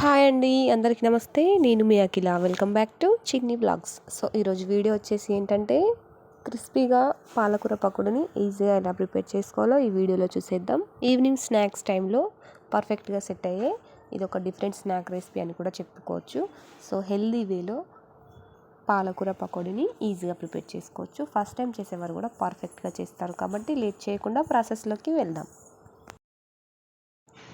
Hi అండి, అందరికీ నమస్తే. నేను మీ అఖిల. వెల్కమ్ బ్యాక్ టు చిన్ని బ్లాగ్స్. సో ఈరోజు వీడియో వచ్చేసి ఏంటంటే క్రిస్పీగా పాలకూర పకోడీని ఈజీగా ఎలా ప్రిపేర్ చేసుకోవాలో ఈ వీడియోలో చూసేద్దాం. ఈవినింగ్ స్నాక్స్ టైంలో పర్ఫెక్ట్గా సెట్ అయ్యే ఇది ఒక డిఫరెంట్ స్నాక్ రెసిపీ అని కూడా చెప్పుకోవచ్చు. సో హెల్దీ వేలో పాలకూర పకోడీని ఈజీగా ప్రిపేర్ చేసుకోవచ్చు. ఫస్ట్ టైం చేసేవారు కూడా పర్ఫెక్ట్గా చేస్తారు కాబట్టి లేట్ చేయకుండా ప్రాసెస్లోకి వెళ్దాం.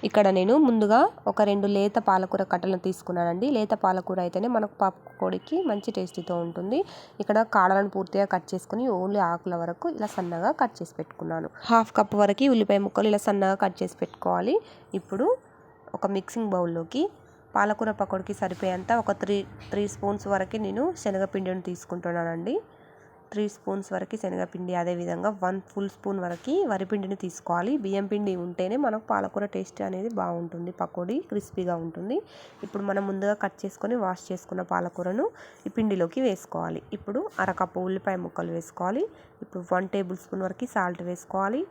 ఇక్కడ నేను ముందుగా ఒక 2 లేత పాలకూర కట్టలను తీసుకున్నానండి. లేత పాలకూర అయితేనే మనకు పకోడీకి మంచి టేస్టీతో ఉంటుంది. ఇక్కడ కాడలను పూర్తిగా కట్ చేసుకుని ఓన్లీ ఆకుల వరకు ఇలా సన్నగా కట్ చేసి పెట్టుకున్నాను. 1/2 కప్ వరకు ఉల్లిపాయ ముక్కలు ఇలా సన్నగా కట్ చేసి పెట్టుకోవాలి. ఇప్పుడు ఒక మిక్సింగ్ బౌల్లోకి పాలకూర పకోడీకి సరిపోయేంత ఒక 3 స్పూన్స్ వరకు నేను శనగపిండిని తీసుకుంటున్నానండి. 3 స్పూన్స్ వరకు శనగపిండి, అదేవిధంగా 1 ఫుల్ స్పూన్ వరకు వరిపిండిని తీసుకోవాలి. బియ్యం పిండి ఉంటేనే మనకు పాలకూర టేస్ట్ అనేది బాగుంటుంది, పకోడీ క్రిస్పీగా ఉంటుంది. ఇప్పుడు మనం ముందుగా కట్ చేసుకొని వాష్ చేసుకున్న పాలకూరను ఈ పిండిలోకి వేసుకోవాలి. ఇప్పుడు 1/2 కప్పు ఉల్లిపాయ ముక్కలు వేసుకోవాలి. ఇప్పుడు 1 టేబుల్ స్పూన్ వరకు సాల్ట్ వేసుకోవాలి.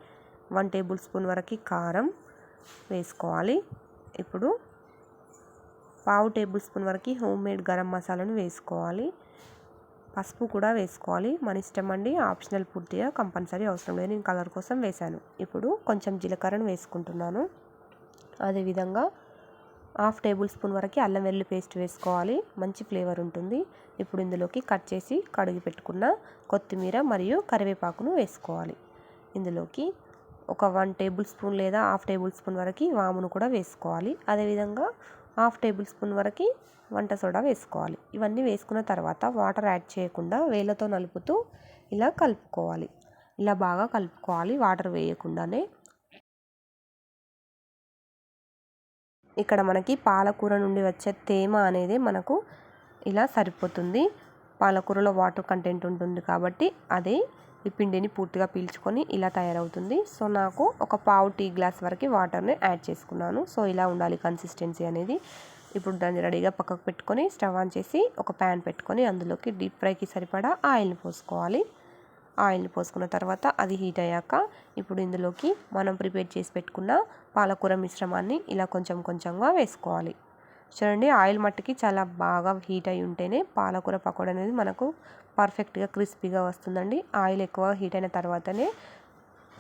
1 టేబుల్ స్పూన్ వరకు కారం వేసుకోవాలి. ఇప్పుడు 1/2 టేబుల్ స్పూన్ వరకు హోమ్ మేడ్ గరం మసాలాను వేసుకోవాలి. పసుపు కూడా వేసుకోవాలి. మన ఇష్టం అండి, ఆప్షనల్, పూర్తిగా కంపల్సరీ అవసరం లేదు. నేను కలర్ కోసం వేశాను. ఇప్పుడు కొంచెం జీలకర్రను వేసుకుంటున్నాను. అదేవిధంగా 1/2 టేబుల్ స్పూన్ వరకు అల్లం వెల్లుల్లి పేస్ట్ వేసుకోవాలి. మంచి ఫ్లేవర్ ఉంటుంది. ఇప్పుడు ఇందులోకి కట్ చేసి కడిగి పెట్టుకున్న కొత్తిమీర మరియు కరివేపాకును వేసుకోవాలి. ఇందులోకి ఒక 1 టేబుల్ స్పూన్ లేదా 1/2 టేబుల్ స్పూన్ వరకు వామును కూడా వేసుకోవాలి. అదేవిధంగా 1/2 టేబుల్ స్పూన్ వరకు వంట సోడా వేసుకోవాలి. ఇవన్నీ వేసుకున్న తర్వాత వాటర్ యాడ్ చేయకుండా వేళ్ళతో నలుపుతూ ఇలా కలుపుకోవాలి. ఇలా బాగా కలుపుకోవాలి, వాటర్ వేయకుండానే. ఇక్కడ మనకి పాలకూర నుండి వచ్చే తేమ అనేది మనకు ఇలా సరిపోతుంది. పాలకూరలో వాటర్ కంటెంట్ ఉంటుంది కాబట్టి అదే ఈ పిండిని పూర్తిగా పీల్చుకొని ఇలా తయారవుతుంది. సో నాకు ఒక 1/2 టీ గ్లాస్ వరకు వాటర్ని యాడ్ చేసుకున్నాను. సో ఇలా ఉండాలి కన్సిస్టెన్సీ అనేది. ఇప్పుడు దాన్ని రెడీగా పక్కకు పెట్టుకొని స్టవ్ ఆన్ చేసి ఒక ప్యాన్ పెట్టుకొని అందులోకి డీప్ ఫ్రైకి సరిపడా ఆయిల్ని పోసుకోవాలి. ఆయిల్ని పోసుకున్న తర్వాత అది హీట్ అయ్యాక ఇప్పుడు ఇందులోకి మనం ప్రిపేర్ చేసి పెట్టుకున్న పాలకూర మిశ్రమాన్ని ఇలా కొంచెం కొంచెంగా వేసుకోవాలి. చూడండి, ఆయిల్ మట్టుకి చాలా బాగా హీట్ అయి ఉంటేనే పాలకూర పకోడీ అనేది మనకు పర్ఫెక్ట్గా క్రిస్పీగా వస్తుందండి. ఆయిల్ ఎక్కువ హీట్ అయిన తర్వాతనే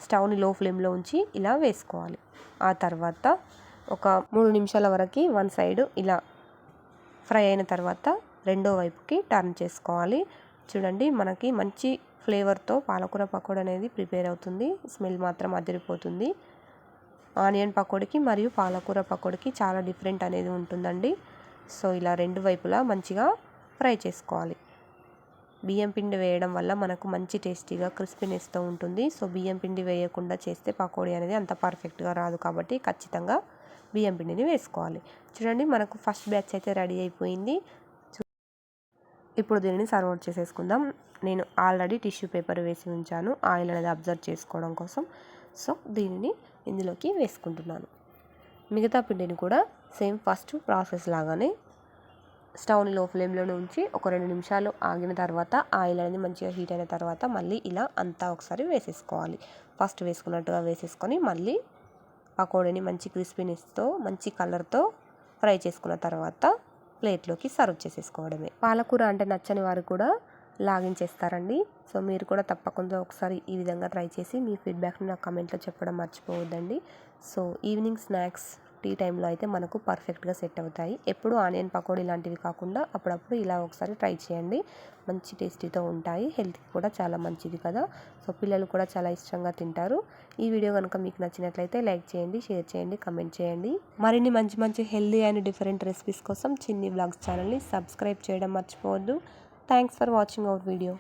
స్టవ్ని లో ఫ్లేమ్లో ఉంచి ఇలా వేసుకోవాలి. ఆ తర్వాత ఒక 3 నిమిషాల వరకు వన్ సైడ్ ఇలా ఫ్రై అయిన తర్వాత రెండో వైపుకి టర్న్ చేసుకోవాలి. చూడండి, మనకి మంచి ఫ్లేవర్తో పాలకూర పకోడీ అనేది ప్రిపేర్ అవుతుంది. స్మెల్ మాత్రం అదిరిపోతుంది. ఆనియన్ పకోడీకి మరియు పాలకూర పకోడీకి చాలా డిఫరెంట్ అనేది ఉంటుందండి. సో ఇలా రెండు వైపులా మంచిగా ఫ్రై చేసుకోవాలి. బియ్యం పిండి వేయడం వల్ల మనకు మంచి టేస్టీగా క్రిస్పీనెస్తో ఉంటుంది. సో బియ్యం పిండి వేయకుండా చేస్తే పకోడీ అనేది అంత పర్ఫెక్ట్గా రాదు కాబట్టి ఖచ్చితంగా బియ్యం పిండిని వేసుకోవాలి. చూడండి, మనకు ఫస్ట్ బ్యాచ్ అయితే రెడీ అయిపోయింది. ఇప్పుడు దీనిని సర్వ్ అవుట్ చేసేసుకుందాం. నేను ఆల్రెడీ టిష్యూ పేపర్ వేసి ఉంచాను ఆయిల్ అనేది అబ్జర్వ్ చేసుకోవడం కోసం. సో దీనిని ఇందులోకి వేసుకుంటున్నాను. మిగతా పిండిని కూడా సేమ్ ఫస్ట్ ప్రాసెస్ లాగానే స్టవ్ని లో ఫ్లేమ్లోనే ఉంచి ఒక 2 నిమిషాలు ఆగిన తర్వాత ఆయిల్ అనేది మంచిగా హీట్ అయిన తర్వాత మళ్ళీ ఇలా అంతా ఒకసారి వేసేసుకోవాలి. ఫస్ట్ వేసుకున్నట్టుగా వేసేసుకొని మళ్ళీ పకోడీని మంచి క్రిస్పీనెస్తో మంచి కలర్తో ఫ్రై చేసుకున్న తర్వాత ప్లేట్లోకి సర్వ్ చేసేసుకోవడమే. పాలకూర అంటే నచ్చని వారు కూడా లాగించేస్తారండి. సో మీరు కూడా తప్పకుండా ఒకసారి ఈ విధంగా ట్రై చేసి మీ ఫీడ్బ్యాక్ని నాకు కమెంట్లో చెప్పడం మర్చిపోవద్దండి. సో ఈవినింగ్ స్నాక్స్ టీ టైంలో అయితే మనకు పర్ఫెక్ట్గా సెట్ అవుతాయి. ఎప్పుడు ఆనియన్ పకోడీ లాంటివి కాకుండా అప్పుడప్పుడు ఇలా ఒకసారి ట్రై చేయండి. మంచి టేస్టీతో ఉంటాయి, హెల్త్కి కూడా చాలా మంచిది కదా. సో పిల్లలు కూడా చాలా ఇష్టంగా తింటారు. ఈ వీడియో కనుక మీకు నచ్చినట్లయితే లైక్ చేయండి, షేర్ చేయండి, కమెంట్ చేయండి. మరిన్ని మంచి మంచి హెల్దీ అండ్ డిఫరెంట్ రెసిపీస్ కోసం చిన్ని బ్లాగ్స్ ఛానల్ని సబ్స్క్రైబ్ చేయడం మర్చిపోవద్దు. Thanks for watching our video.